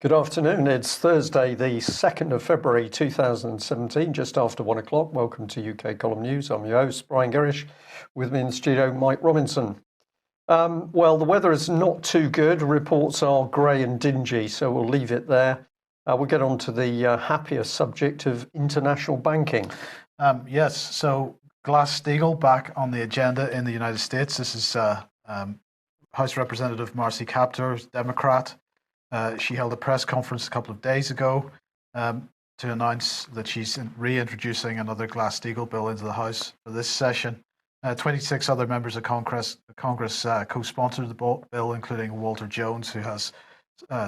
Good afternoon. It's Thursday, the 2nd of February 2017, just after 1 o'clock. Welcome to UK Column News. I'm your host, Brian Gerrish. With me in the studio, Mike Robinson. Well, the weather is not too good. Reports are grey and dingy, so we'll leave it there. We'll get on to the happier subject of international banking. Yes, so Glass Steagall back on the agenda in the United States. This is House Representative Marcy Kaptur, Democrat. She held a press conference a couple of days ago to announce that she's reintroducing another Glass Steagall bill into the House for this session. 26 other members of Congress co-sponsored the bill, including Walter Jones, who has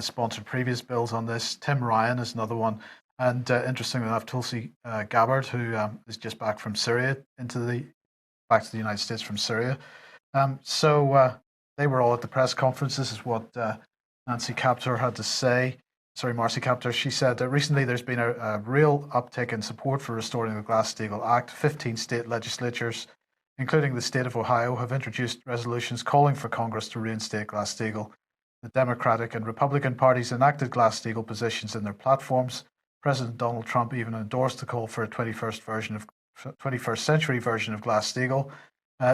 sponsored previous bills on this. Tim Ryan is another one. And interestingly enough, Tulsi Gabbard, who is just back from Syria, back to the United States from Syria. So they were all at the press conference. This is what Marcy Kaptur had to say. She said that recently there's been a real uptick in support for restoring the Glass-Steagall Act. 15 state legislatures, including the state of Ohio, have introduced resolutions calling for Congress to reinstate Glass-Steagall. The Democratic and Republican parties enacted Glass-Steagall positions in their platforms. President Donald Trump even endorsed the call for a 21st century version of Glass-Steagall.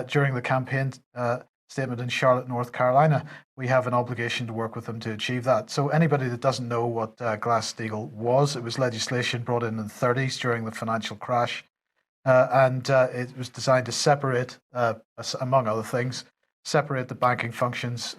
During the campaign statement in Charlotte, North Carolina, we have an obligation to work with them to achieve that. So anybody that doesn't know what Glass-Steagall was, it was legislation brought in the 30s during the financial crash, and it was designed to separate, among other things, separate the banking functions,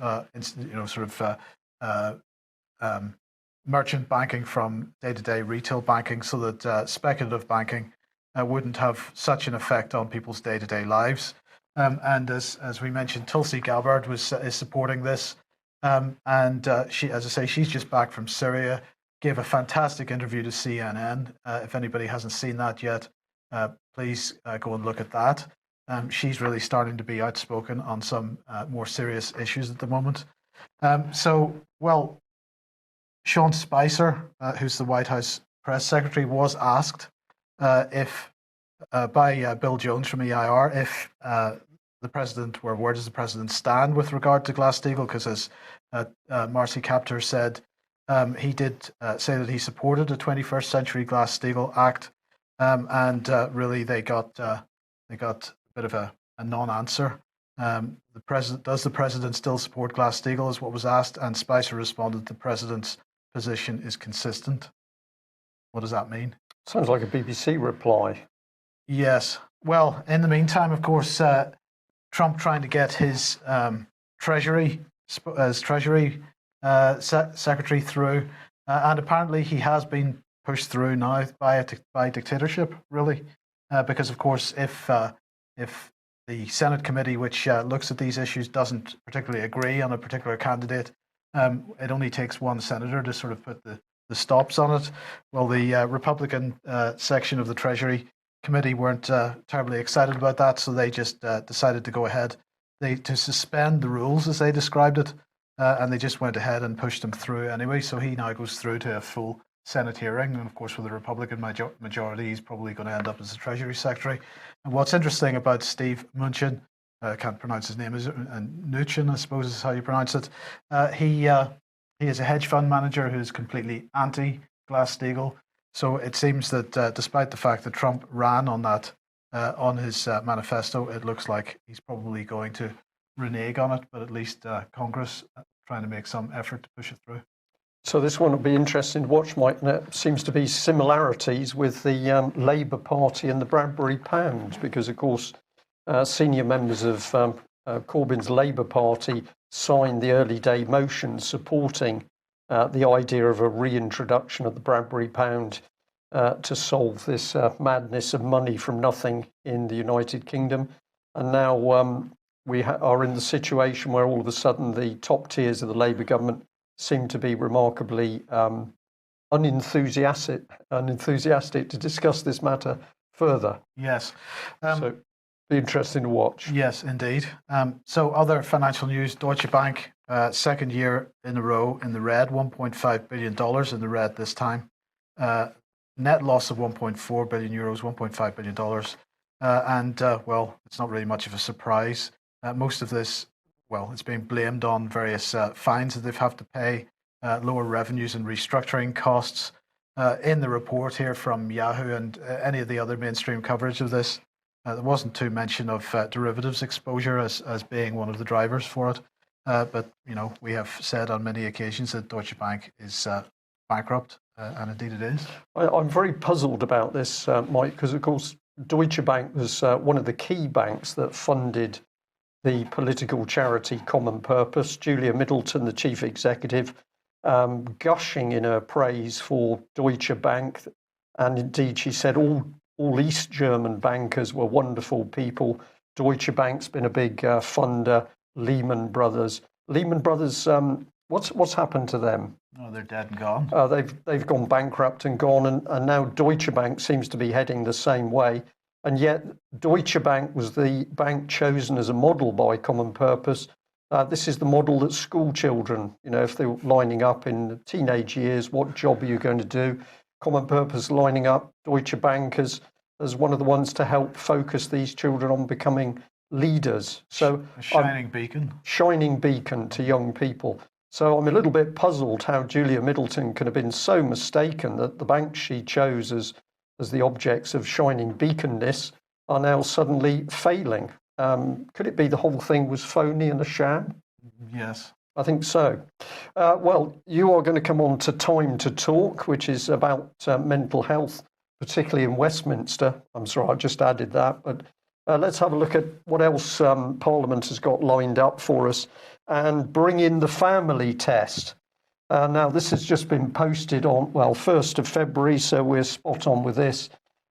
merchant banking from day-to-day retail banking, so that speculative banking wouldn't have such an effect on people's day-to-day lives. And as we mentioned, Tulsi Gabbard is supporting this, and she, as I say, she's just back from Syria. Gave a fantastic interview to CNN. If anybody hasn't seen that yet, please go and look at that. She's really starting to be outspoken on some more serious issues at the moment. Sean Spicer, who's the White House press secretary, was asked by Bill Jones from EIR if the president, where does the president stand with regard to Glass-Steagall? Because as Marcy Kaptur said, he did say that he supported a 21st century Glass-Steagall Act, and really they got a bit of a non-answer. Does the president still support Glass-Steagall is what was asked, and Spicer responded, the president's position is consistent. What does that mean? Sounds like a BBC reply. Yes. Well, in the meantime, of course, Trump trying to get his Treasury secretary through, and apparently he has been pushed through now by dictatorship, really, because of course, if the Senate committee, which looks at these issues, doesn't particularly agree on a particular candidate, it only takes one senator to sort of put the stops on it. Well, the Republican section of the Treasury Committee weren't terribly excited about that, so they just decided to go ahead to suspend the rules, as they described it, and they just went ahead and pushed him through anyway. So he now goes through to a full Senate hearing, and of course, with the Republican majority, he's probably going to end up as the Treasury Secretary. And what's interesting about Steve Mnuchin, I can't pronounce his name, is it? Mnuchin, I suppose is how you pronounce it. He is a hedge fund manager who's completely anti-Glass-Steagall. So it seems that despite the fact that Trump ran on that on his manifesto, it looks like he's probably going to renege on it. But at least Congress trying to make some effort to push it through. So this one will be interesting to watch, Mike. There seems to be similarities with the Labour Party and the Bradbury Pound, because, of course, senior members of Corbyn's Labour Party signed the early day motion supporting the idea of a reintroduction of the Bradbury Pound to solve this madness of money from nothing in the United Kingdom. And now we are in the situation where all of a sudden the top tiers of the Labour government seem to be remarkably unenthusiastic to discuss this matter further. Yes. So be interesting to watch. Yes, indeed. So other financial news, Deutsche Bank, second year in a row in the red, $1.5 billion in the red this time. Net loss of 1.4 billion euros, $1.5 billion. Well, it's not really much of a surprise. Most of this, well, it's being blamed on various fines that they've had to pay lower revenues and restructuring costs. In the report here from Yahoo and any of the other mainstream coverage of this, there wasn't too mention of derivatives exposure as being one of the drivers for it. But we have said on many occasions that Deutsche Bank is bankrupt, and indeed it is. I'm very puzzled about this, Mike, because of course Deutsche Bank was one of the key banks that funded the political charity Common Purpose. Julia Middleton, the chief executive, gushing in her praise for Deutsche Bank, and indeed she said all East German bankers were wonderful people. Deutsche Bank's been a big funder. Lehman Brothers, what's happened to them? Oh, they're dead and gone. They've gone bankrupt and gone, and now Deutsche Bank seems to be heading the same way. And yet Deutsche Bank was the bank chosen as a model by Common Purpose. This is the model that school children, if they're lining up in teenage years, what job are you going to do? Common Purpose lining up Deutsche Bank as one of the ones to help focus these children on becoming leaders. So a shining beacon. Shining beacon to young people. So I'm a little bit puzzled how Julia Middleton could have been so mistaken that the banks she chose as the objects of shining beaconness are now suddenly failing. Could it be the whole thing was phony and a sham? Yes. I think so. Well, you are going to come on to Time to Talk, which is about mental health, particularly in Westminster. I'm sorry, I just added that, but let's have a look at what else Parliament has got lined up for us and bring in the family test. Now, this has just been posted on, 1st of February, so we're spot on with this.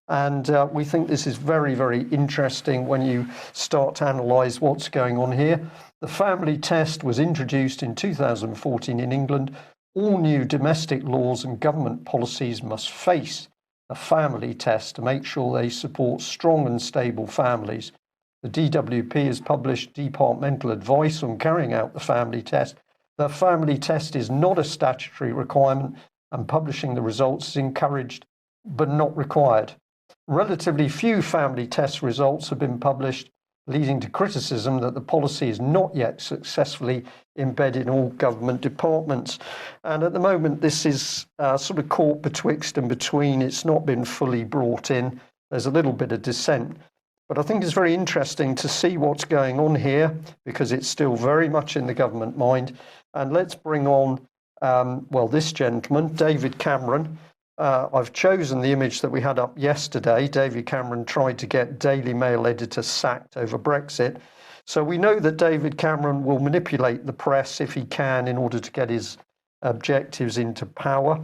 And we think this is very, very interesting when you start to analyse what's going on here. The family test was introduced in 2014 in England. All new domestic laws and government policies must face a family test to make sure they support strong and stable families. The DWP has published departmental advice on carrying out the family test. The family test is not a statutory requirement, and publishing the results is encouraged but not required. Relatively few family test results have been published, leading to criticism that the policy is not yet successfully embedded in all government departments. And at the moment, this is sort of caught betwixt and between. It's not been fully brought in. There's a little bit of dissent. But I think it's very interesting to see what's going on here, because it's still very much in the government mind. And let's bring on, this gentleman, David Cameron. I've chosen the image that we had up yesterday. David Cameron tried to get Daily Mail editor sacked over Brexit. So we know that David Cameron will manipulate the press if he can in order to get his objectives into power.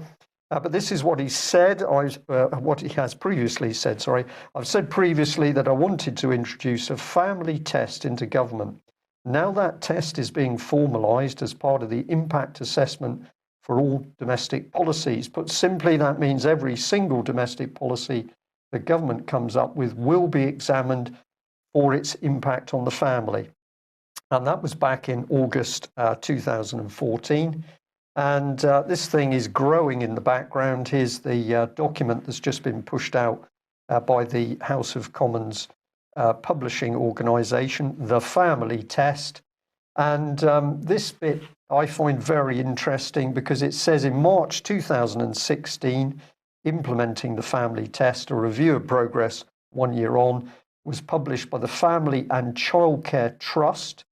But this is what he said, what he has previously said, sorry. I've said previously that I wanted to introduce a family test into government. Now that test is being formalised as part of the impact assessment for all domestic policies. Put simply, that means every single domestic policy the government comes up with will be examined for its impact on the family. And that was back in August 2014. And this thing is growing in the background. Here's the document that's just been pushed out by the House of Commons publishing organisation, The Family Test. And this bit I find very interesting because it says in March 2016, implementing the family test, a review of progress 1 year on, was published by the Family and Childcare Trust,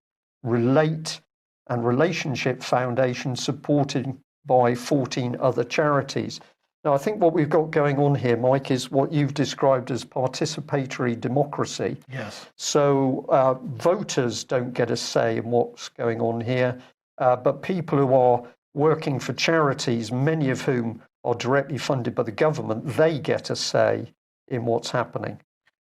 Relate and Relationship Foundation, supported by 14 other charities. Now, I think what we've got going on here, Mike, is what you've described as participatory democracy. Yes. So voters don't get a say in what's going on here, but people who are working for charities, many of whom are directly funded by the government, they get a say in what's happening.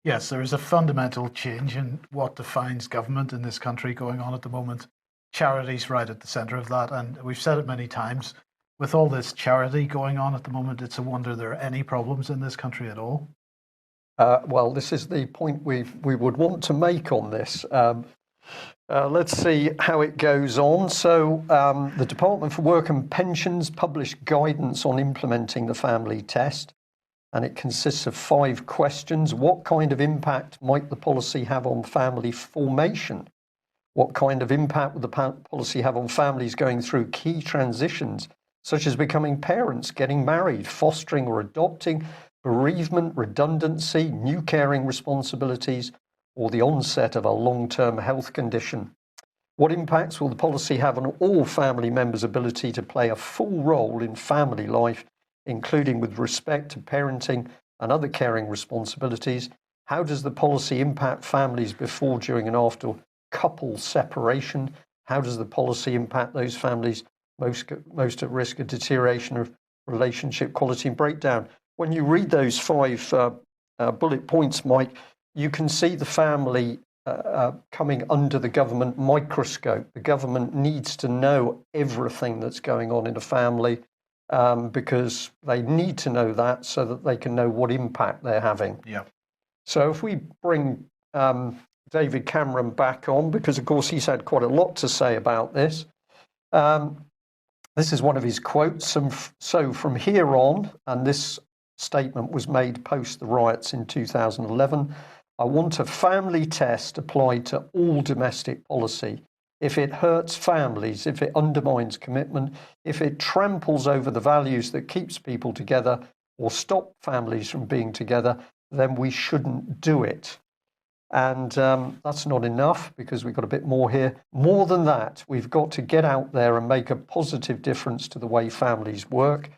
Yes, there is a fundamental change in what defines government in this country going on at the moment. Charities right at the centre of that, and we've said it many times. With all this charity going on at the moment, it's a wonder there are any problems in this country at all. Well, this is the point we would want to make on this. Let's see how it goes on. So the Department for Work and Pensions published guidance on implementing the family test, and it consists of 5 questions. What kind of impact might the policy have on family formation? What kind of impact would the policy have on families going through key transitions such as becoming parents, getting married, fostering or adopting, bereavement, redundancy, new caring responsibilities, or the onset of a long-term health condition. What impacts will the policy have on all family members' ability to play a full role in family life, including with respect to parenting and other caring responsibilities? How does the policy impact families before, during, and after couple separation? How does the policy impact those families most at risk of deterioration of relationship quality and breakdown? When you read those 5 bullet points, Mike, you can see the family coming under the government microscope. The government needs to know everything that's going on in a family because they need to know that so that they can know what impact they're having. Yeah. So if we bring David Cameron back on, because of course he's had quite a lot to say about this. This is one of his quotes. So from here on, and this statement was made post the riots in 2011, I want a family test applied to all domestic policy. If it hurts families, if it undermines commitment, if it tramples over the values that keeps people together or stop families from being together, then we shouldn't do it. And that's not enough, because we've got a bit more here. More than that, we've got to get out there and make a positive difference to the way families work,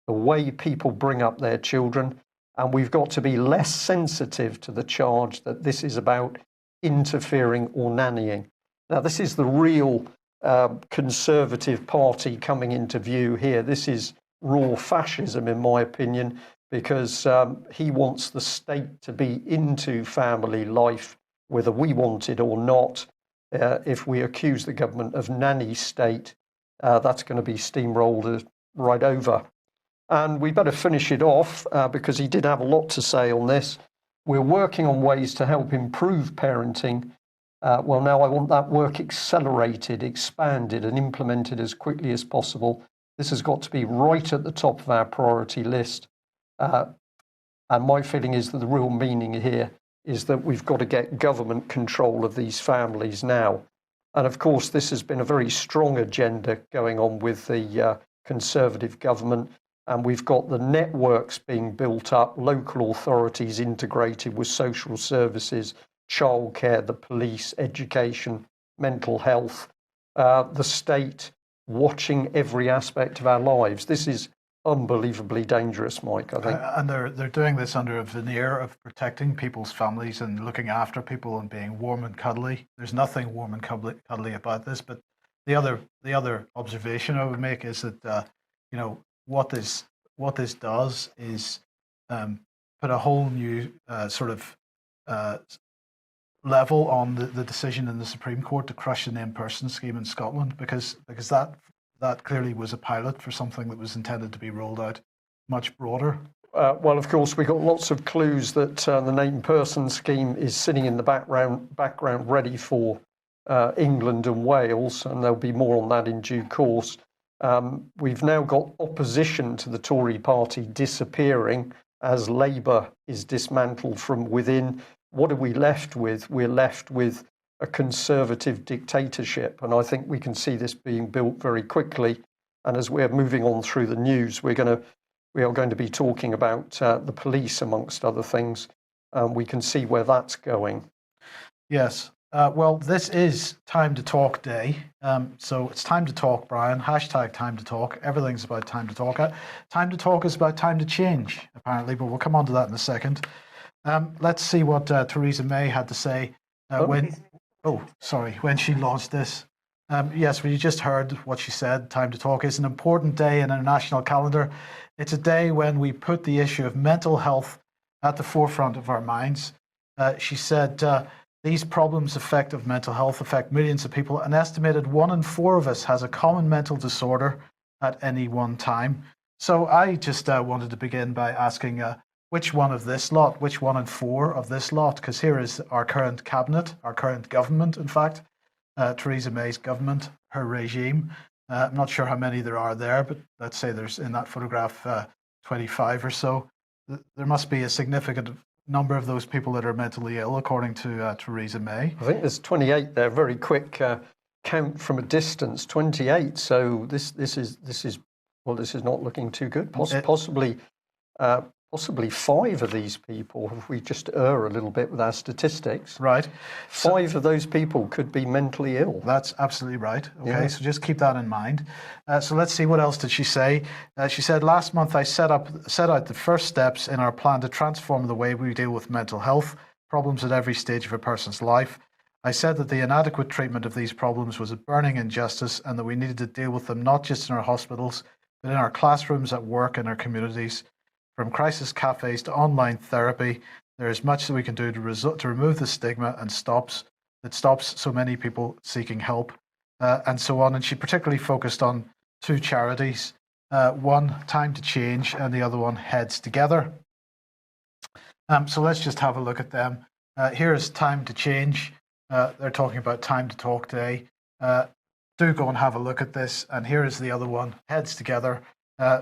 the way people bring up their children, and we've got to be less sensitive to the charge that this is about interfering or nannying. Now, this is the real Conservative Party coming into view here. This is raw fascism, in my opinion, because he wants the state to be into family life, whether we want it or not. If we accuse the government of nanny state, that's going to be steamrolled right over. And we better finish it off because he did have a lot to say on this. We're working on ways to help improve parenting. Well, now I want that work accelerated, expanded, and implemented as quickly as possible. This has got to be right at the top of our priority list. And my feeling is that the real meaning here is that we've got to get government control of these families now. And of course, this has been a very strong agenda going on with the Conservative government. And we've got the networks being built up, local authorities integrated with social services, childcare, the police, education, mental health, the state watching every aspect of our lives. This is unbelievably dangerous, Mike, I think. And they're doing this under a veneer of protecting people's families and looking after people and being warm and cuddly. There's nothing warm and cuddly about this. But the other observation I would make is that what this does is put a whole new sort of level on the decision in the Supreme Court to crush the named person scheme in Scotland, because that clearly was a pilot for something that was intended to be rolled out much broader. Well, of course, we got lots of clues that the named person scheme is sitting in the background ready for England and Wales, and there'll be more on that in due course. We've now got opposition to the Tory party disappearing as Labour is dismantled from within. What are we left with? We're left with a Conservative dictatorship, and I think we can see this being built very quickly. And as we're moving on through the news, we are going to be talking about the police, amongst other things. We can see where that's going. Yes. Well, this is Time to Talk Day. So it's time to talk, Brian. Hashtag time to talk. Everything's about time to talk. Time to talk is about time to change, apparently, but we'll come on to that in a second. Let's see what Theresa May had to say when she launched this. Yes, we just heard what she said. Time to Talk is an important day in our national calendar. It's a day when we put the issue of mental health at the forefront of our minds. She said, these problems of mental health affect millions of people. An estimated 1 in 4 of us has a common mental disorder at any one time. So I just wanted to begin by asking which one of this lot, which 1 in 4 of this lot, because here is our current cabinet, our current government, in fact, Theresa May's government, her regime. I'm not sure how many there are there, but let's say there's in that photograph 25 or so. There must be a significant number of those people that are mentally ill, according to Theresa May. I think there's 28 there. Very quick count from a distance. 28. So this is Well, this is not looking too good. It- Possibly, possibly 5 of these people, if we just err a little bit with our statistics, Right. 5 of those people could be mentally ill. That's absolutely right. Okay, Yeah. so just keep that in mind. So let's see, what else did she say? She said, last month I set out the first steps in our plan to transform the way we deal with mental health problems at every stage of a person's life. I said that the inadequate treatment of these problems was a burning injustice and that we needed to deal with them not just in our hospitals, but in our classrooms, at work, in our communities. From crisis cafes to online therapy, there is much that we can do to remove the stigma and stops so many people seeking help, and so on. And she particularly focused on 2 charities, one, Time to Change, and the other one, Heads Together. So let's just have a look at them. Here is Time to Change. They're talking about Time to Talk today. Do go and have a look at this. And here is the other one, Heads Together,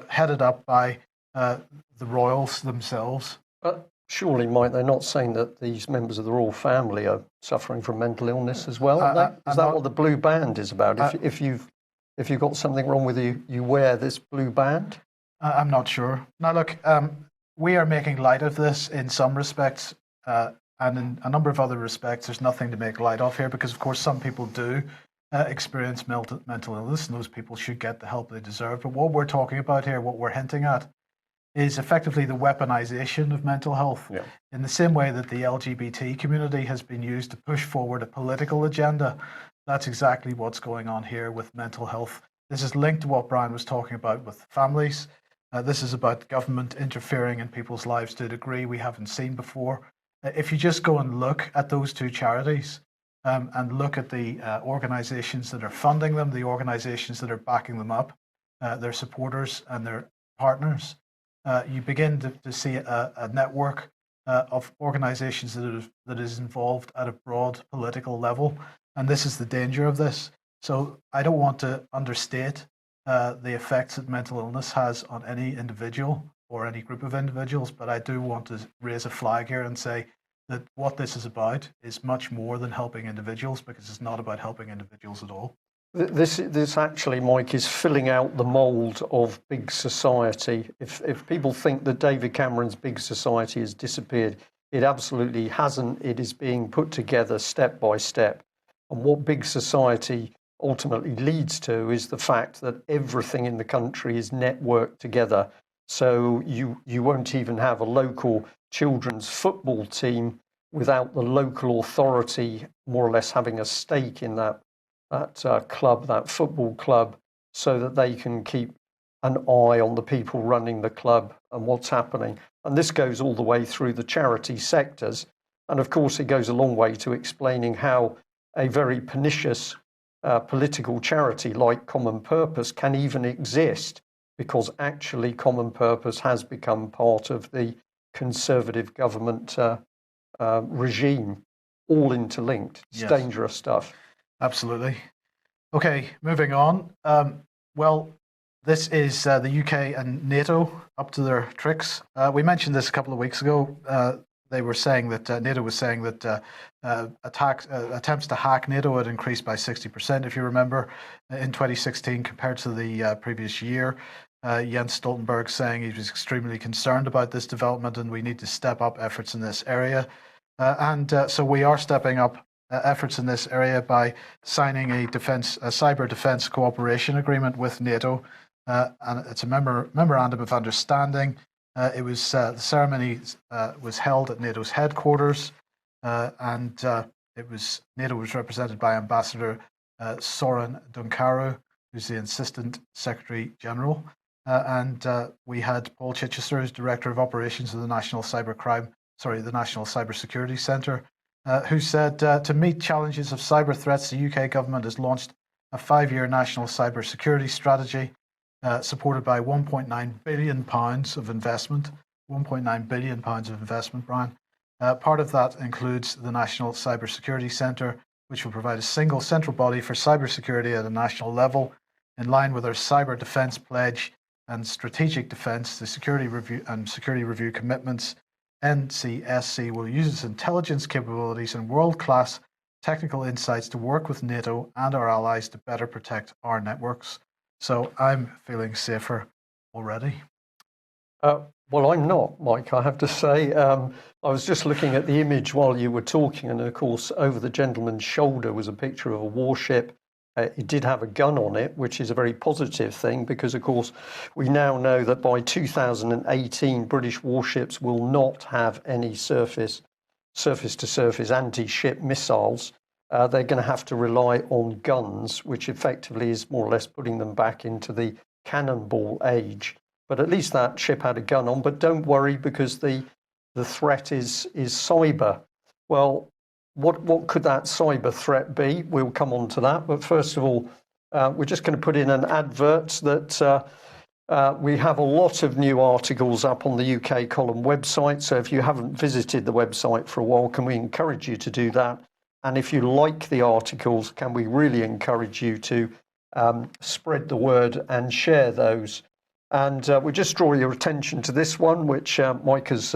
headed up by the royals themselves. But surely, Mike, they're not saying that these members of the royal family are suffering from mental illness as well? Is that what the blue band is about? If you've got something wrong with you, you wear this blue band? I'm not sure. Now, look, we are making light of this in some respects, and in a number of other respects, there's nothing to make light of here because, of course, some people do experience mental illness, and those people should get the help they deserve. But what we're talking about here, what we're hinting at, is effectively the weaponization of mental health. Yeah. In the same way that the LGBT community has been used to push forward a political agenda, that's exactly what's going on here with mental health. This is linked to what Brian was talking about with families. This is about government interfering in people's lives to a degree we haven't seen before. If you just go and look at those 2 charities and look at the organizations that are funding them, the organizations that are backing them up, their supporters and their partners, you begin to see a network of organizations that is involved at a broad political level. And this is the danger of this. So I don't want to understate the effects that mental illness has on any individual or any group of individuals, but I do want to raise a flag here and say that what this is about is much more than helping individuals, because it's not about helping individuals at all. This actually, Mike, is filling out the mould of big society. If people think that David Cameron's big society has disappeared, it absolutely hasn't. It is being put together step by step. And what big society ultimately leads to is the fact that everything in the country is networked together. So you won't even have a local children's football team without the local authority more or less having a stake in that club, that football club, so that they can keep an eye on the people running the club and what's happening. And this goes all the way through the charity sectors. And of course, it goes a long way to explaining how a very pernicious political charity like Common Purpose can even exist, because actually Common Purpose has become part of the Conservative government regime, all interlinked. It's dangerous stuff. Absolutely. Okay, moving on. Well, this is the UK and NATO up to their tricks. We mentioned this a couple of weeks ago. They were saying that NATO was saying that attempts to hack NATO had increased by 60%, if you remember, in 2016 compared to the previous year. Jens Stoltenberg saying he was extremely concerned about this development and we need to step up efforts in this area. So we are stepping up efforts in this area by signing a cyber defense cooperation agreement with NATO, and it's a memorandum of understanding. The ceremony was held at NATO's headquarters, and NATO was represented by Ambassador Soren Dunkaru, who's the Assistant Secretary General, and we had Paul Chichester, who's Director of Operations of the National Cybersecurity Centre, who said to meet challenges of cyber threats, the UK government has launched a 5-year national cybersecurity strategy supported by £1.9 billion of investment. £1.9 billion of investment, Brian. Part of that includes the National Cybersecurity Centre, which will provide a single central body for cybersecurity at a national level, in line with our cyber defence pledge and strategic defence, the security review commitments. NCSC will use its intelligence capabilities and world-class technical insights to work with NATO and our allies to better protect our networks. So I'm feeling safer already. Well, I'm not, Mike, I have to say. I was just looking at the image while you were talking, and of course, over the gentleman's shoulder was a picture of a warship. It did have a gun on it, which is a very positive thing because, of course, we now know that by 2018, British warships will not have any surface-to-surface anti-ship missiles. They're going to have to rely on guns, which effectively is more or less putting them back into the cannonball age. But at least that ship had a gun on. But don't worry, because the threat is cyber. Well, what could that cyber threat be? We'll come on to that. But first of all, we're just going to put in an advert that we have a lot of new articles up on the UK Column website. So if you haven't visited the website for a while, can we encourage you to do that? And if you like the articles, can we really encourage you to spread the word and share those? And we just draw your attention to this one, which Mike has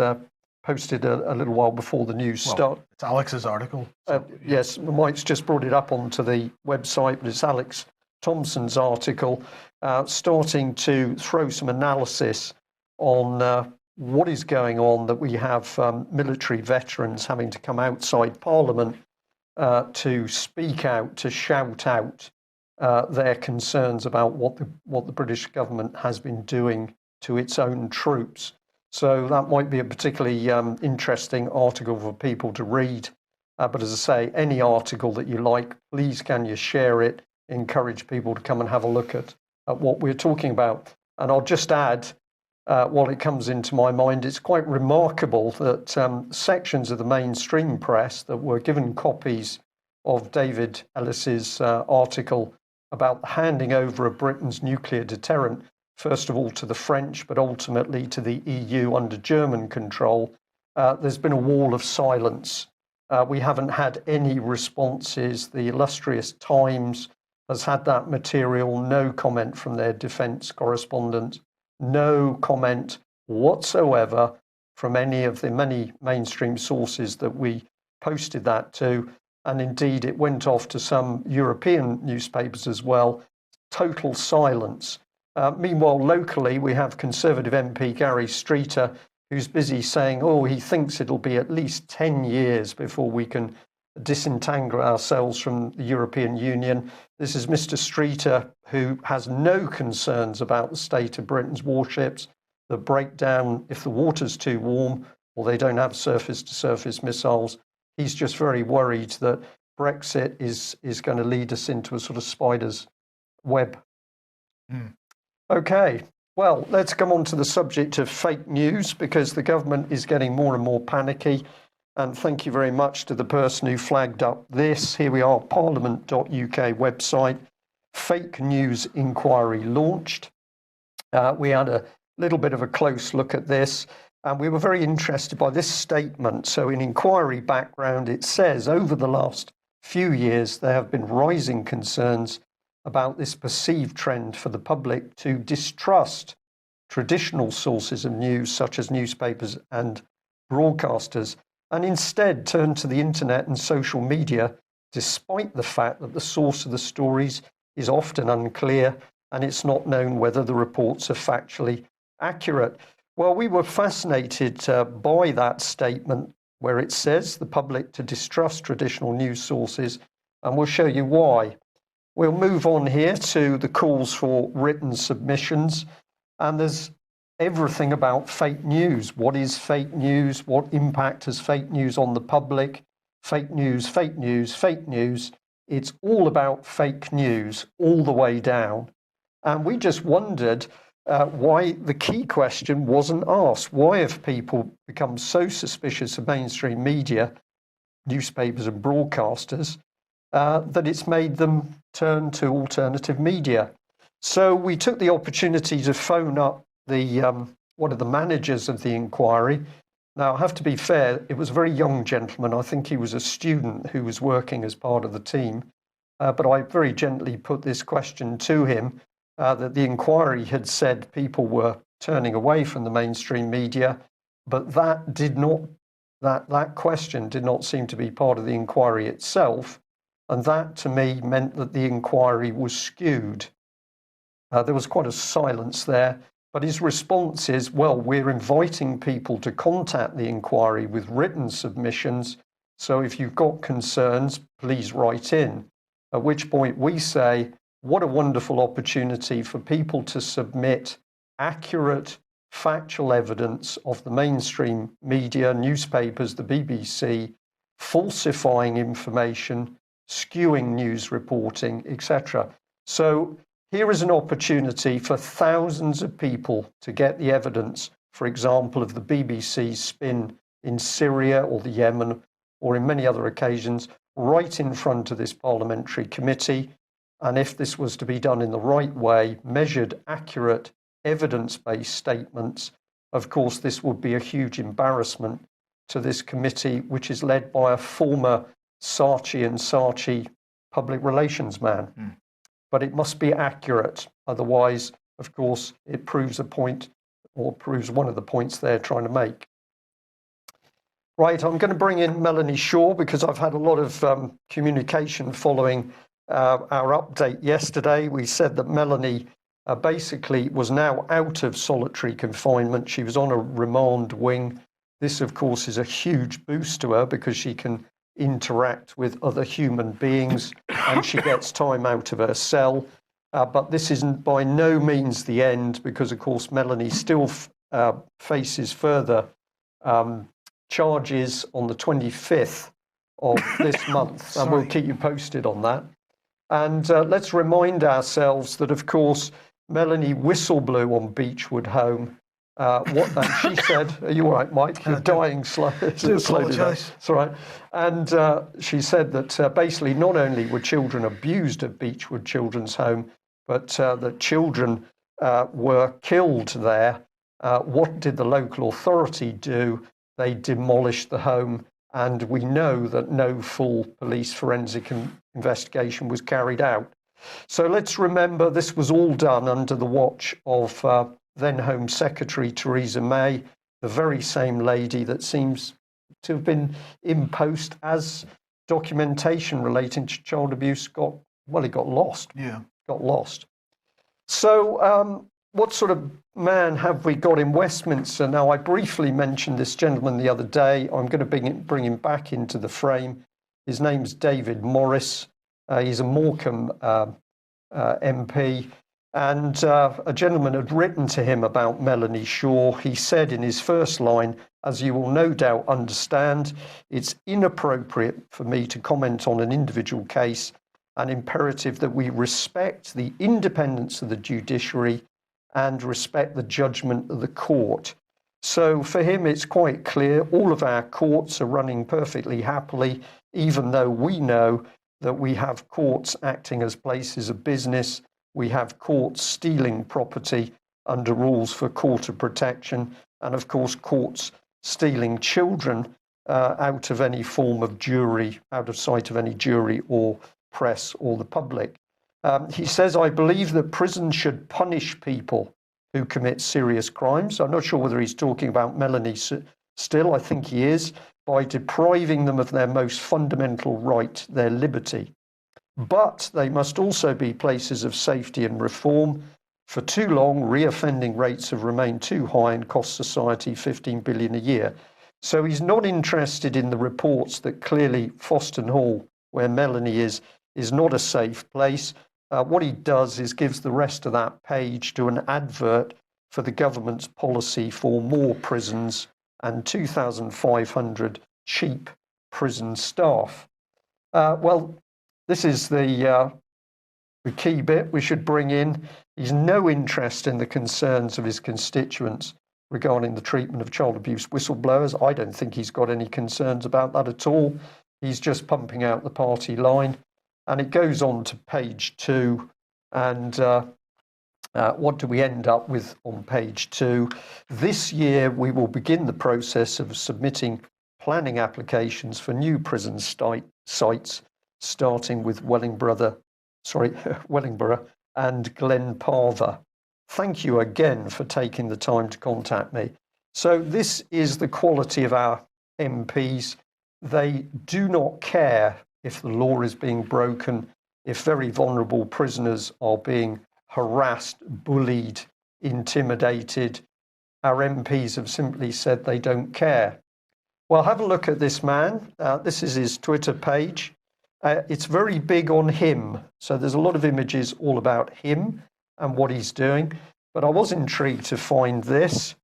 posted a little while before the news start. It's Alex's article. So, yes, Mike's just brought it up onto the website, but it's Alex Thompson's article, starting to throw some analysis on what is going on, that we have military veterans having to come outside Parliament to speak out, to shout out their concerns about what the British government has been doing to its own troops. So that might be a particularly interesting article for people to read. But as I say, any article that you like, please can you share it, encourage people to come and have a look at what we're talking about. And I'll just add, while it comes into my mind, it's quite remarkable that sections of the mainstream press that were given copies of David Ellis's article about the handing over of Britain's nuclear deterrent, first of all to the French, but ultimately to the EU under German control, there's been a wall of silence. We haven't had any responses. The illustrious Times has had that material, no comment from their defence correspondent, no comment whatsoever from any of the many mainstream sources that we posted that to. And indeed, it went off to some European newspapers as well. Total silence. Meanwhile, locally, we have Conservative MP Gary Streeter, who's busy saying, oh, he thinks it'll be at least 10 years before we can disentangle ourselves from the European Union. This is Mr. Streeter, who has no concerns about the state of Britain's warships that break down if the water's too warm or they don't have surface-to-surface missiles. He's just very worried that Brexit is going to lead us into a sort of spider's web. Okay, well, let's come on to the subject of fake news, because the government is getting more and more panicky. And thank you very much to the person who flagged up this. Here we are, parliament.uk website, fake news inquiry launched. We had a little bit of a close look at this. And we were very interested by this statement. So in inquiry background, it says, over the last few years, there have been rising concerns about this perceived trend for the public to distrust traditional sources of news, such as newspapers and broadcasters, and instead turn to the internet and social media, despite the fact that the source of the stories is often unclear and it's not known whether the reports are factually accurate. Well, we were fascinated by that statement where it says the public to distrust traditional news sources, and we'll show you why. We'll move on here to the calls for written submissions, and there's everything about fake news. What is fake news? What impact has fake news on the public? Fake news, fake news, fake news. It's all about fake news all the way down. And we just wondered why the key question wasn't asked. Why have people become so suspicious of mainstream media, newspapers and broadcasters, that it's made them turn to alternative media? So we took the opportunity to phone up one of the managers of the inquiry. Now, I have to be fair, it was a very young gentleman. I think he was a student who was working as part of the team. But I very gently put this question to him, that the inquiry had said people were turning away from the mainstream media, but that question did not seem to be part of the inquiry itself. And that to me meant that the inquiry was skewed. There was quite a silence there, but his response is, well, we're inviting people to contact the inquiry with written submissions. So if you've got concerns, please write in. At which point we say, what a wonderful opportunity for people to submit accurate, factual evidence of the mainstream media, newspapers, the BBC, falsifying information, skewing news reporting, etc. So here is an opportunity for thousands of people to get the evidence, for example, of the BBC's spin in Syria or the Yemen, or in many other occasions, right in front of this parliamentary committee. And if this was to be done in the right way, measured, accurate, evidence-based statements, of course, this would be a huge embarrassment to this committee, which is led by a former Saatchi public relations man. But it must be accurate. Otherwise, of course, it proves a point, or proves one of the points they're trying to make. Right, I'm going to bring in Melanie Shaw because I've had a lot of communication following our update yesterday. We said that Melanie basically was now out of solitary confinement. She was on a remand wing. This, of course, is a huge boost to her because she can interact with other human beings and she gets time out of her cell. But this isn't by no means the end because, of course, Melanie still faces further charges on the 25th of this month, and we'll keep you posted on that. And let's remind ourselves that, of course, Melanie whistle blew on Beechwood Home. She said, are you all right, Mike? You're dying slowly. Apologise. That's all right. And she said that basically not only were children abused at Beechwood Children's Home, but that children were killed there. What did the local authority do? They demolished the home, and we know that no full police forensic investigation was carried out. So let's remember this was all done under the watch of then Home Secretary Theresa May, the very same lady that seems to have been in post as documentation relating to child abuse got lost. Yeah. Got lost. So what sort of man have we got in Westminster? Now, I briefly mentioned this gentleman the other day. I'm going to bring him back into the frame. His name's David Morris. He's a Morecambe MP. And a gentleman had written to him about Melanie Shaw. He said in his first line, as you will no doubt understand, it's inappropriate for me to comment on an individual case and imperative that we respect the independence of the judiciary and respect the judgment of the court. So for him, it's quite clear all of our courts are running perfectly happily, even though we know that we have courts acting as places of business. We have courts stealing property under rules for court of protection, and of course courts stealing children out of any form of jury, out of sight of any jury or press or the public. He says, I believe that prisons should punish people who commit serious crimes. I'm not sure whether he's talking about Melanie still, I think he is, by depriving them of their most fundamental right, their liberty. But they must also be places of safety and reform. For too long, reoffending rates have remained too high and cost society 15 billion a year. So he's not interested in the reports that clearly Foston Hall, where Melanie is not a safe place. What he does is gives the rest of that page to an advert for the government's policy for more prisons and 2,500 cheap prison staff. Well, this is the key bit we should bring in. He's no interest in the concerns of his constituents regarding the treatment of child abuse whistleblowers. I don't think he's got any concerns about that at all. He's just pumping out the party line. And it goes on to page 2. And what do we end up with on page 2? This year, we will begin the process of submitting planning applications for new prison sites, starting with Wellingborough and Glenparva. Thank you again for taking the time to contact me. So this is the quality of our MPs. They do not care if the law is being broken, if very vulnerable prisoners are being harassed, bullied, intimidated. Our MPs have simply said they don't care. Well, have a look at this man. This is his Twitter page. It's very big on him. So there's a lot of images all about him and what he's doing. But I was intrigued to find this.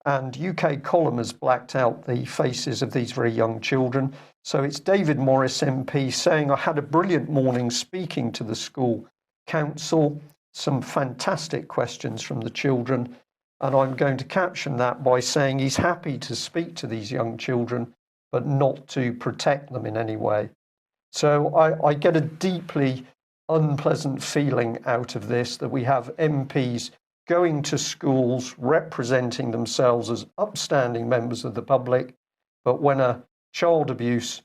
And UK Column has blacked out the faces of these very young children. So it's David Morris MP saying, I had a brilliant morning speaking to the school council, some fantastic questions from the children. And I'm going to caption that by saying he's happy to speak to these young children, but not to protect them in any way. So I get a deeply unpleasant feeling out of this, that we have MPs going to schools, representing themselves as upstanding members of the public, but when a child abuse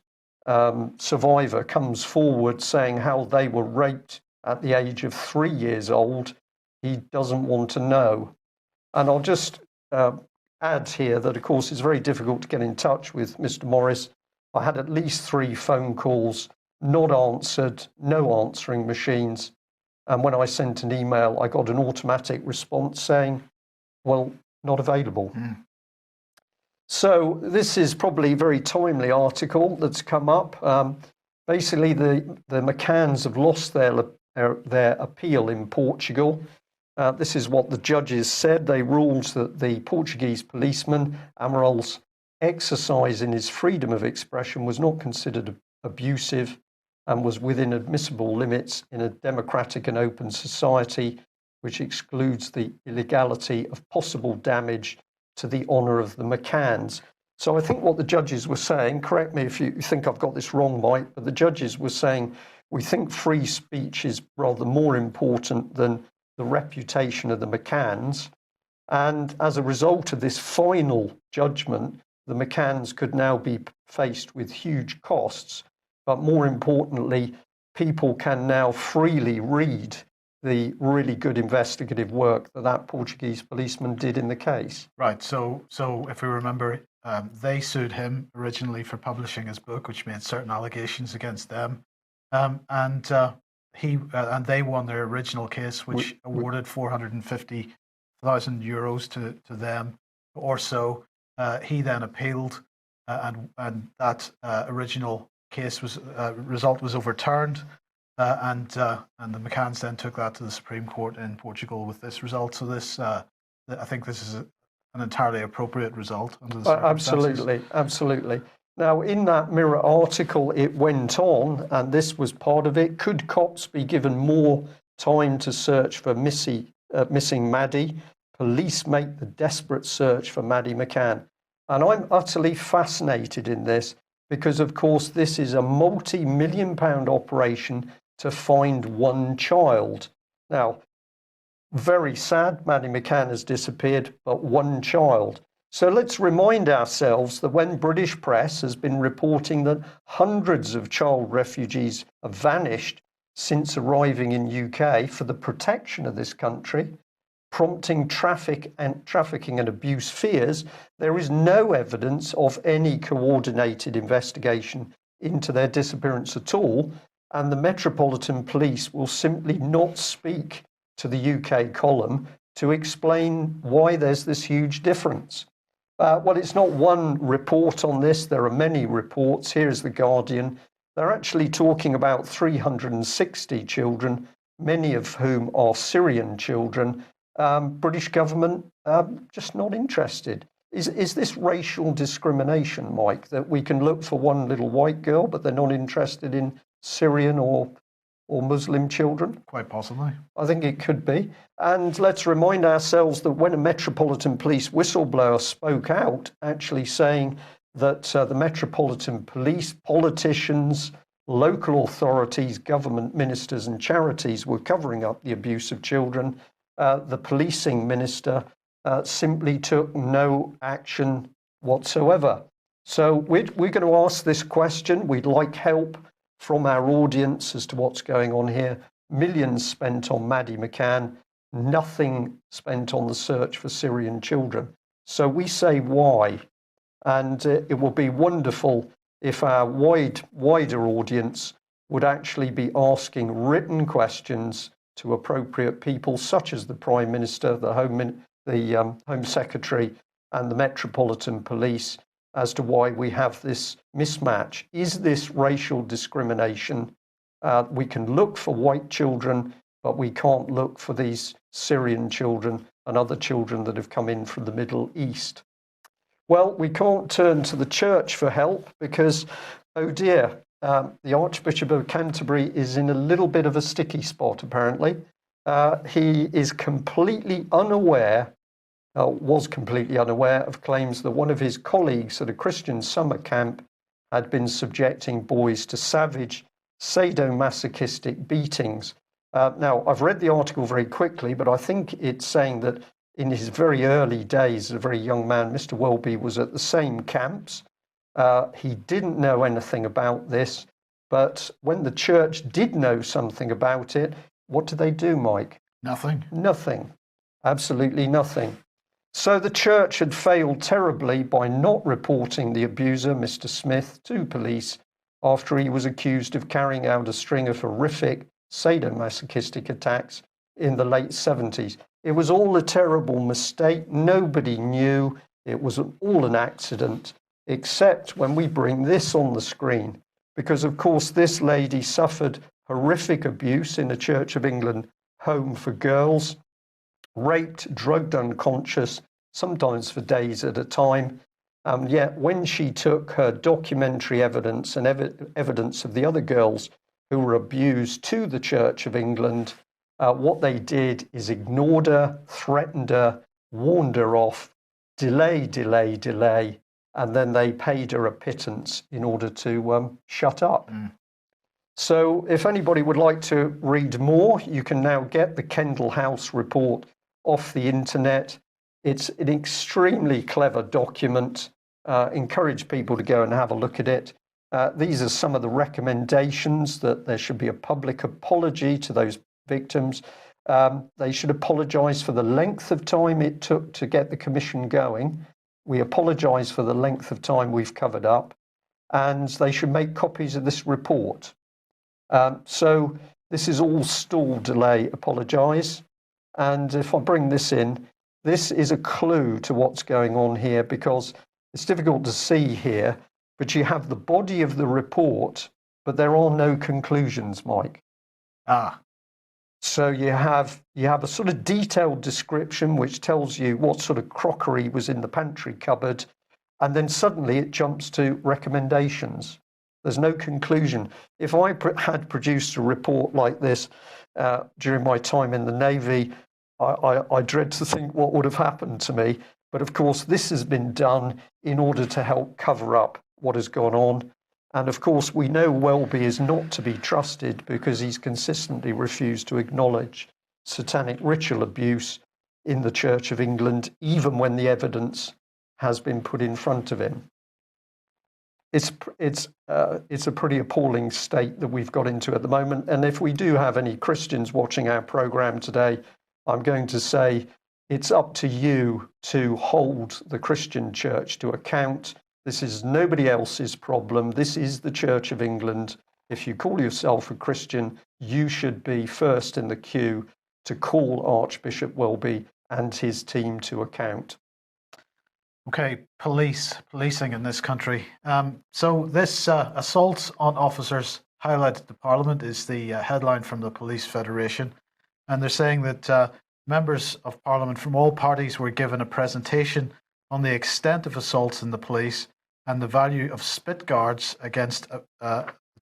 survivor comes forward saying how they were raped at the age of 3 years old, he doesn't want to know. And I'll just add here that, of course, it's very difficult to get in touch with Mr. Morris. I had at least 3 phone calls, not answered, no answering machines. And when I sent an email, I got an automatic response saying, well, not available. So this is probably a very timely article that's come up. Basically, the McCanns have lost their appeal in Portugal. This is what the judges said. They ruled that the Portuguese policeman, Amaril's exercise in his freedom of expression was not considered abusive and was within admissible limits in a democratic and open society, which excludes the illegality of possible damage to the honour of the McCanns. So I think what the judges were saying, correct me if you think I've got this wrong, Mike, but the judges were saying, we think free speech is rather more important than the reputation of the McCanns. And as a result of this final judgment, the McCanns could now be faced with huge costs. But more importantly, people can now freely read the really good investigative work that Portuguese policeman did in the case. Right. So if we remember, they sued him originally for publishing his book, which made certain allegations against them, and they won their original case, which awarded €450,000 to them or so. He then appealed, and that original case result was overturned, and the McCanns then took that to the Supreme Court in Portugal with this result. So this, I think, this is an entirely appropriate result under the circumstances. Absolutely. Now, in that Mirror article, it went on, and this was part of it. Could cops be given more time to search for missing Maddie? Police make the desperate search for Maddie McCann. And I'm utterly fascinated in this because, of course, this is a multi-million-pound operation to find one child. Now, very sad, Maddie McCann has disappeared, but one child. So let's remind ourselves that when British press has been reporting that hundreds of child refugees have vanished since arriving in UK for the protection of this country, prompting trafficking and abuse fears, there is no evidence of any coordinated investigation into their disappearance at all, and the Metropolitan Police will simply not speak to the UK column to explain why there's this huge difference. Well, it's not one report on this. There are many reports. Here's The Guardian. They're actually talking about 360 children, many of whom are Syrian children. British government just not interested. Is this racial discrimination, Mike, that we can look for one little white girl, but they're not interested in Syrian or Muslim children? Quite possibly. I think it could be. And let's remind ourselves that when a Metropolitan Police whistleblower spoke out, actually saying that the Metropolitan Police, politicians, local authorities, government ministers and charities were covering up the abuse of children, the policing minister simply took no action whatsoever. So we're going to ask this question. We'd like help from our audience as to what's going on here. Millions spent on Maddie McCann, nothing spent on the search for Syrian children. So we say why? And it will be wonderful if our wider audience would actually be asking written questions to appropriate people such as the Prime Minister, the Home Secretary and the Metropolitan Police as to why we have this mismatch. Is this racial discrimination? We can look for white children, but we can't look for these Syrian children and other children that have come in from the Middle East. Well, we can't turn to the church for help because, oh dear, the Archbishop of Canterbury is in a little bit of a sticky spot, apparently. He is completely unaware, was completely unaware of claims that one of his colleagues at a Christian summer camp had been subjecting boys to savage, sadomasochistic beatings. Now, I've read the article very quickly, but I think it's saying that in his very early days, as a very young man, Mr. Welby was at the same camps. He didn't know anything about this, but when the church did know something about it, what did they do, Mike? Nothing. Nothing. Absolutely nothing. So the church had failed terribly by not reporting the abuser, Mr. Smith, to police after he was accused of carrying out a string of horrific sadomasochistic attacks in the late 70s. It was all a terrible mistake. Nobody knew. It was all an accident, except when we bring this on the screen, because of course this lady suffered horrific abuse in a Church of England home for girls, raped, drugged unconscious, sometimes for days at a time. Yet when she took her documentary evidence and evidence of the other girls who were abused to the Church of England, what they did is ignored her, threatened her, warned her off, delay, and then they paid her a pittance in order to shut up. So if anybody would like to read more, you can now get the Kendall House report off the internet. It's an extremely clever document. Encourage people to go and have a look at it. These are some of the recommendations: that there should be a public apology to those victims. They should apologise for the length of time it took to get the commission going. We apologise for the length of time we've covered up, and they should make copies of this report. So this is all stall, delay, apologise. And if I bring this in, this is a clue to what's going on here, because it's difficult to see here, but you have the body of the report, but there are no conclusions, Mike. So you have a sort of detailed description which tells you what sort of crockery was in the pantry cupboard, and then suddenly it jumps to recommendations. There's no conclusion. If I had produced a report like this during my time in the Navy, I dread to think what would have happened to me. But of course, this has been done in order to help cover up what has gone on. And of course, we know Welby is not to be trusted because he's consistently refused to acknowledge satanic ritual abuse in the Church of England, even when the evidence has been put in front of him. It's a pretty appalling state that we've got into at the moment. And if we do have any Christians watching our program today, I'm going to say it's up to you to hold the Christian church to account. This is nobody else's problem. This is the Church of England. If you call yourself a Christian, you should be first in the queue to call Archbishop Welby and his team to account. Okay, policing in this country. So this assault on officers highlighted to Parliament is the headline from the Police Federation. And they're saying that members of Parliament from all parties were given a presentation on the extent of assaults in the police and the value of spit guards against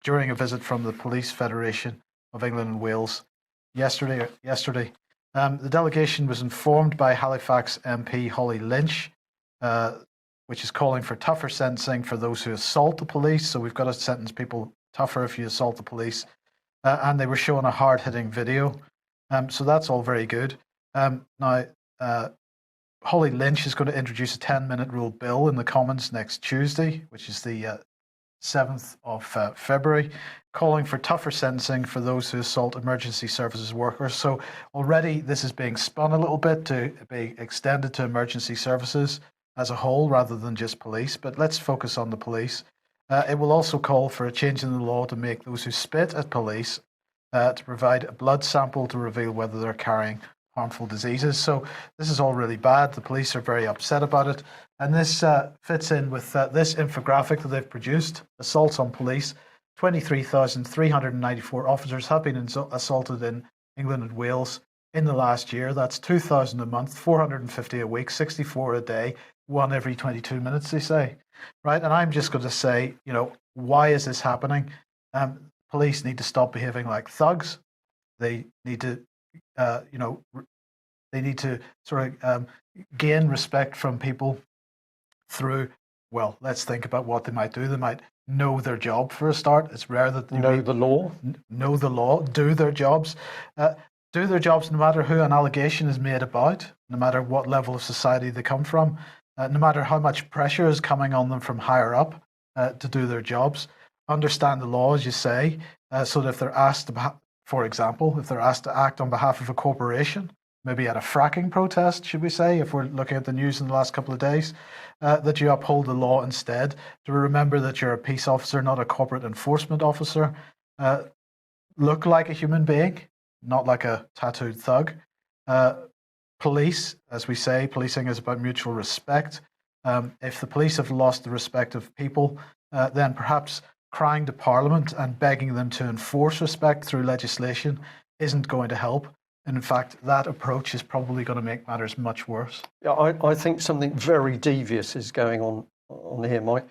during a visit from the Police Federation of England and Wales yesterday. The delegation was informed by Halifax MP Holly Lynch, which is calling for tougher sentencing for those who assault the police. So we've got to sentence people tougher if you assault the police. And they were shown a hard-hitting video. So that's all very good. Now, Holly Lynch is going to introduce a 10-minute rule bill in the Commons next Tuesday, which is the 7th of February, calling for tougher sentencing for those who assault emergency services workers. So already this is being spun a little bit to be extended to emergency services as a whole rather than just police. But let's focus on the police. It will also call for a change in the law to make those who spit at police to provide a blood sample to reveal whether they're carrying harmful diseases. So this is all really bad. The police are very upset about it. And this fits in with this infographic that they've produced, assaults on police. 23,394 officers have been assaulted in England and Wales in the last year. That's 2,000 a month, 450 a week, 64 a day, one every 22 minutes, they say. Right? And I'm just going to say, why is this happening? Police need to stop behaving like thugs. They need to, they need to sort of gain respect from people through, well, let's think about what they might do. They might know their job for a start. It's rare that they know the law. Know the law, do their jobs. Do their jobs no matter who an allegation is made about, no matter what level of society they come from, no matter how much pressure is coming on them from higher up to do their jobs. Understand the law, as you say, so that if they're asked to, for example, if they're asked to act on behalf of a corporation, maybe at a fracking protest, should we say, if we're looking at the news in the last couple of days, that you uphold the law instead. To remember that you're a peace officer, not a corporate enforcement officer. Look like a human being, not like a tattooed thug. Police, as we say, policing is about mutual respect. If the police have lost the respect of people, then perhaps crying to Parliament and begging them to enforce respect through legislation isn't going to help. And in fact, that approach is probably going to make matters much worse. Yeah, I think something very devious is going on here, Mike.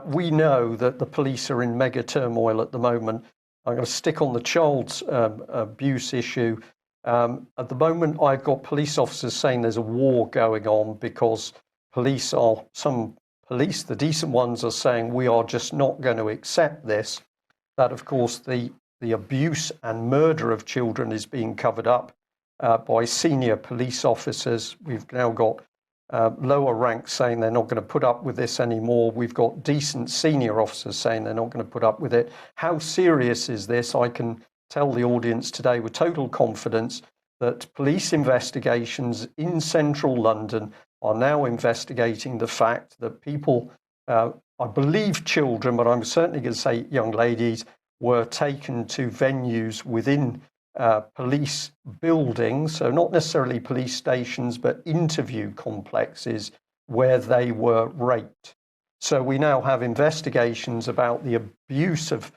We know that the police are in mega turmoil at the moment. I'm going to stick on the child's abuse issue. At the moment, I've got police officers saying there's a war going on because some police, the decent ones, are saying we are just not going to accept this. That, of course, the abuse and murder of children is being covered up by senior police officers. We've now got lower ranks saying they're not going to put up with this anymore. We've got decent senior officers saying they're not going to put up with it. How serious is this? I can tell the audience today with total confidence that police investigations in central London are now investigating the fact that people, I believe children, but I'm certainly going to say young ladies, were taken to venues within police buildings, so not necessarily police stations, but interview complexes where they were raped. So we now have investigations about the abuse of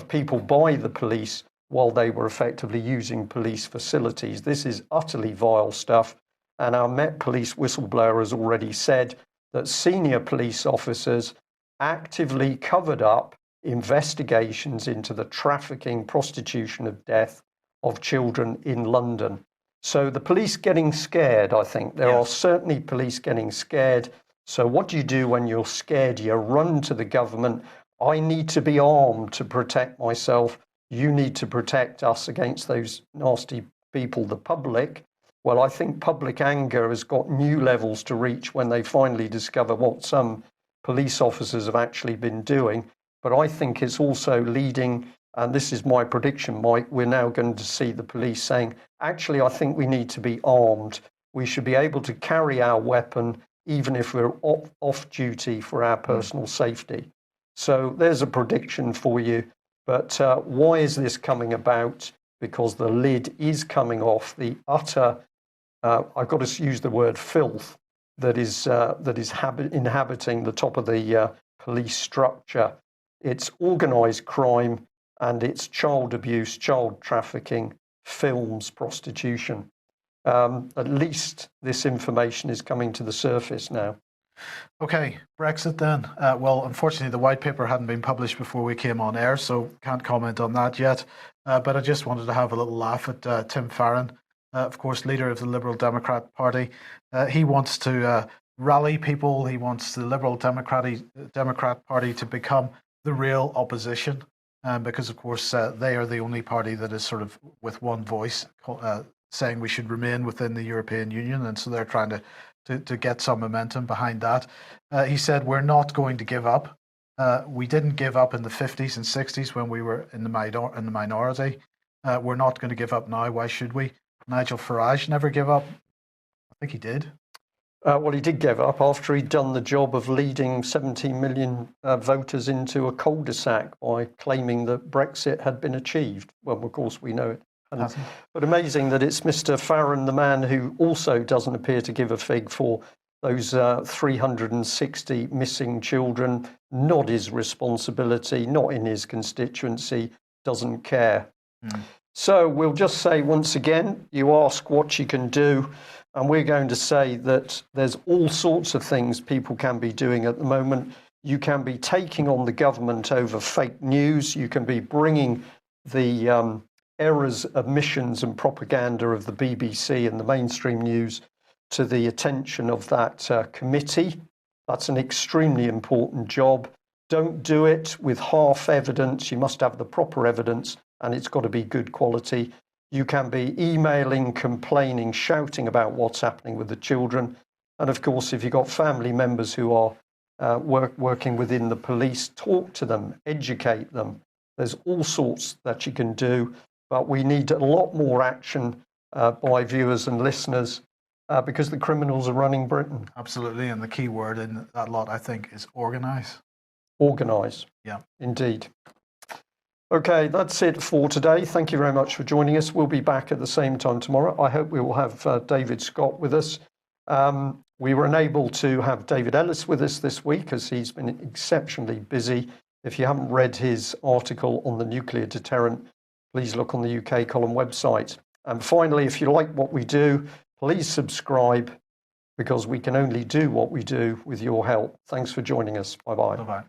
people by the police while they were effectively using police facilities. This is utterly vile stuff. And our Met Police whistleblower has already said that senior police officers actively covered up investigations into the trafficking, prostitution of death of children in London. So the police getting scared, I think. There are certainly police getting scared. So what do you do when you're scared? You run to the government. I need to be armed to protect myself. You need to protect us against those nasty people, the public. Well, I think public anger has got new levels to reach when they finally discover what some police officers have actually been doing. But I think it's also leading, and this is my prediction, Mike, we're now going to see the police saying, actually, I think we need to be armed. We should be able to carry our weapon, even if we're off duty for our personal safety. So there's a prediction for you. But why is this coming about? Because the lid is coming off the utter, I've got to use the word filth, that is inhabiting the top of the police structure. It's organised crime and it's child abuse, child trafficking, films, prostitution. At least this information is coming to the surface now. Okay, Brexit then. Well, unfortunately, the white paper hadn't been published before we came on air, so can't comment on that yet. But I just wanted to have a little laugh at Tim Farron, of course, leader of the Liberal Democrat Party. He wants to rally people. He wants the Liberal Democrat Party to become the real opposition, because, of course, they are the only party that is sort of with one voice saying we should remain within the European Union, and so they're trying to get some momentum behind that. He said, we're not going to give up. We didn't give up in the 50s and 60s when we were in the minority. We're not going to give up now. Why should we? Nigel Farage never give up. I think he did. Well, he did give up after he'd done the job of leading 17 million voters into a cul-de-sac by claiming that Brexit had been achieved. Well, of course, we know it. But amazing that it's Mr. Farron, the man who also doesn't appear to give a fig for those 360 missing children, not his responsibility, not in his constituency, doesn't care. So we'll just say once again, you ask what you can do, and we're going to say that there's all sorts of things people can be doing at the moment. You can be taking on the government over fake news. You can be bringing the errors, omissions and propaganda of the BBC and the mainstream news to the attention of that committee. That's an extremely important job. Don't do it with half evidence. You must have the proper evidence, and it's got to be good quality. You can be emailing, complaining, shouting about what's happening with the children. And of course, if you've got family members who are working within the police, talk to them, educate them. There's all sorts that you can do, but we need a lot more action by viewers and listeners because the criminals are running Britain. Absolutely, and the key word in that lot, I think, is organise. Organise. Yeah. Indeed. Okay, that's it for today. Thank you very much for joining us. We'll be back at the same time tomorrow. I hope we will have David Scott with us. We were unable to have David Ellis with us this week as he's been exceptionally busy. If you haven't read his article on the nuclear deterrent, please look on the UK Column website. And finally, if you like what we do, please subscribe because we can only do what we do with your help. Thanks for joining us. Bye-bye. Bye-bye.